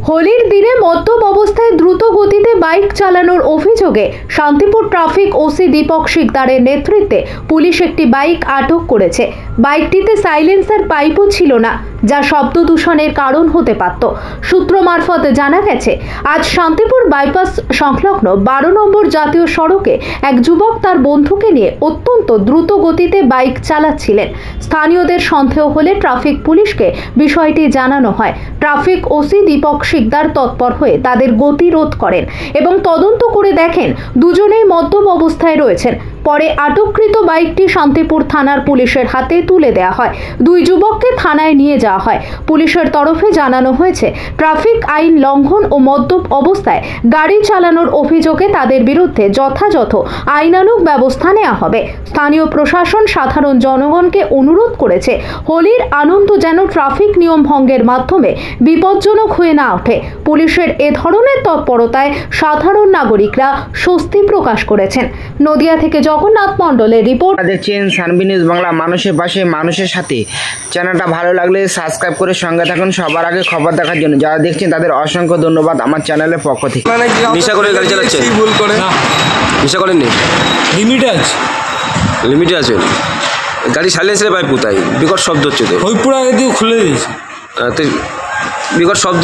হোলির দিনে মদ্যপ অবস্থায় দ্রুত গতিতে বাইক চালানোর অভিযোগে শান্তিপুর ট্রাফিক ওসি দীপক শিকদারের নেতৃত্বে পুলিশ একটি বাইক আটক করেছে। বাইকটিতে সাইলেন্সার পাইপও ছিল না, যা শব্দ দূষণের কারণ হতে পারত। সূত্র মারফত জানা গেছে, আজ শান্তিপুর বাইপাস সংলগ্ন 12 নম্বর জাতীয় সড়কে এক যুবক তার বন্ধুকে নিয়ে অত্যন্ত দ্রুত গতিতে বাইক চালাচ্ছিলেন। স্থানীয়দের সন্দেহ হলে ট্রাফিক পুলিশকে বিষয়টি জানানো হয়। ট্রাফিক ওসি দীপক শিকদার তৎপর হয়ে তাদের গতিরোধ করেন এবং তদন্ত করে দেখেন দুজনেই মদ্যপ অবস্থায় রয়েছেন। পরে আটককৃত বাইকটি শান্তিপুর থানার পুলিশের হাতে তুলে দেওয়া হয়। দুই যুবককে থানায় নিয়ে যাওয়া হয়। পুলিশের তরফে জানানো হয়েছে, ট্রাফিক আইন লঙ্ঘন ও মদ্যপ অবস্থায় গাড়ি চালানোর অভিযোগে তাদের বিরুদ্ধে যথাযথ আইনানুগ ব্যবস্থা নেওয়া হবে। স্থানীয় প্রশাসন সাধারণ জনগণকে অনুরোধ করেছে, হোলির আনন্দ যেন ট্রাফিক নিয়ম ভঙ্গের মাধ্যমে বিপজ্জনক হয়ে না ওঠে। পুলিশের এ ধরনের তৎপরতায় সাধারণ নাগরিকরা স্বস্তি প্রকাশ করেছেন। নদিয়া থেকে জগন্নাথ মণ্ডলের রিপোর্ট। দেখছেন সানবি নিউজ বাংলা, মানুষের পাশে মানুষের সাথে। চ্যানেলটা ভালো লাগলে সাবস্ক্রাইব করে সঙ্গে থাকুন সবার আগে খবর দেখার জন্য। যারা দেখছেন তাদের অসংখ্য ধন্যবাদ আমার চ্যানেলের পক্ষ থেকে। নেশা করে গাড়ি চালাচ্ছেন? ভুল করে না, নেশা করেননি? লিমিটে আছে। লিমিটে আছেন? গাড়ি সাইলেন্সারে পাইপ কোথায়? বিকট শব্দ হচ্ছে তো। হইপুরা আগে দিয়ে খুলে দিয়েছে। তো বিকট শব্দ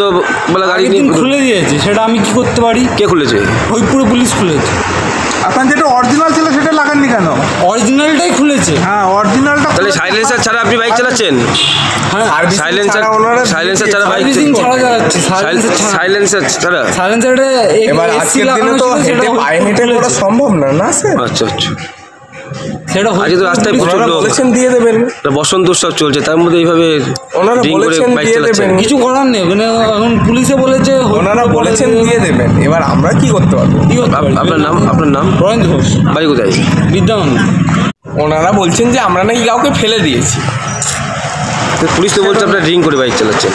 বলে গাড়ি খুলে দিয়েছে, সেটা আমি কি করতে পারি? কে খুলেছে? হইপুরা পুলিশ খুলেছে। আপনার যেটা অরিজিনাল ছিল সেটা লাগাননি কেন? অরিজিনালটাই খুলেছে। হ্যাঁ, অরিজিনালটা। তাহলে সাইলেন্সার ছাড়া আপনি বাইক চালাচ্ছেন? হ্যাঁ, সাইলেন্সার ছাড়া বাইক ছাড়া যাচ্ছে। সাইলেন্সার ছাড়া। সাইলেন্সারটা এবার আজকের দিনে তো হেঁটে পায়ে হেঁটে করা সম্ভব না, না স্যার? আচ্ছা আচ্ছা, সেটা আজকে তো রাস্তায় প্রচুর লোক। বলেছেন দিয়ে দেবেন। বসন্ত উৎসব চলছে, তার মধ্যে এইভাবে ওনারা ড্রিঙ্ক করে বলেছেন বাইক দিয়ে চালাচ্ছেন। দেবেন। কিছু করার নেই, মানে এখন পুলিশে বলেছে। ওনারা বলেছেন দিয়ে দেবেন, এবার আমরা কি করতে পারবো? আপনার নাম? আপনার নাম? রয়েন্দ্র ঘোষ। বাড়ি কোথায়? বিদ্যানন্দ। ওনারা বলছেন যে আমরা নাকি কাউকে ফেলে দিয়েছি। পুলিশ তো বলছে আপনারা ড্রিঙ্ক করে বাইক চালাচ্ছেন।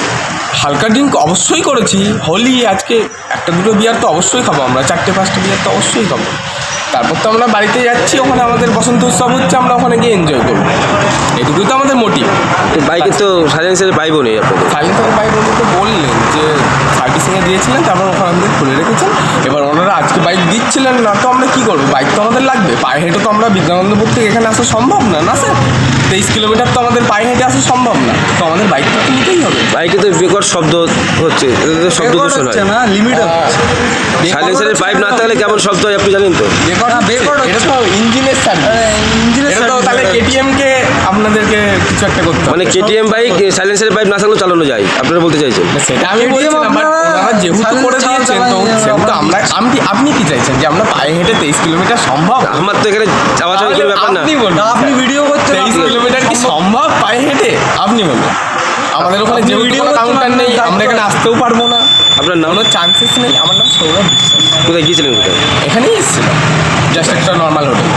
হালকা ড্রিঙ্ক অবশ্যই করেছি। হোলি আজকে একটা দুটো বিয়ার তো অবশ্যই খাবো, আমরা 4-5টা বিয়ার তো অবশ্যই খাবো। তারপর তো আমরা বাড়িতে যাচ্ছি, ওখানে আমাদের বসন্ত উৎসব হচ্ছে, আমরা ওখানে গিয়ে এনজয় করবো। এটুকুই তো আমাদের মোটিভ। বাইকে তো সাইলেন্সারের পাইপও নেই আপনাদের। সাইলেন্সারের বাইক উনি তো বললেন যে সার্ভিসিংয়ে দিয়েছিলেন, তারপর ওখানে আমাদের খুলে রেখেছেন। এবার ওনারা আজকে বাইক দিচ্ছিলেন না, তো আমরা কী করবো? বাইক তো আমাদের লাগবে। পায়ে হেঁটে তো আমরা বিদ্যানন্দপুর থেকে এখানে আসা সম্ভব না, না স্যার? 23 কিলোমিটার তো আমাদের পায়ে হেঁটে আসা সম্ভব না, তো আমাদের বাইকটা তো নিতেই হবে। বাইকে তো বিকট শব্দ হচ্ছে, শব্দ দূষণ হয় না, লিমিট সাইলেন্সারের পাইপ না থাকলে কেমন শব্দ হয় আপনি জানেন তো? এটা তো ইঞ্জিনের সার্ভিস। এটা তো তাহলে কেটিএমকে আপনাদেরকে কিছু একটা করতে হবে। মানে কেটিএম বাইক সাইলেন্সারের পাইপ না থাকলেও চালানো যায়, আপনারা বলতে চাইছেন? সেটা আমি বলছিলাম, বাট ওনারা যেহেতু করে দিয়েছেন, তো সেহেতু আমরা আপনি কি চাইছেন যে আমরা পায়ে হেঁটে 23 কিলোমিটার সম্ভব? আমার তো এখানে চাওয়া চাওয়া কোনো ব্যাপার না। আপনি বলুন, আপনি ভিডিও করতে 23 কিলোমিটার কি সম্ভব পায়ে হেঁটে? আপনি বলুন। আমাদের ওখানে যেহেতু কোনো কাউন্টার নেই, আমরা এখানে আসতেও পারবো না। আপনার নাম? কোনো চান্সেস নেই। আমার নাম সৌরভ বিশ্বাস। কোথায় গিয়েছিলেন? কোথায়? এখানেই এসেছিলাম, জাস্ট একটা নর্মাল হোটেল।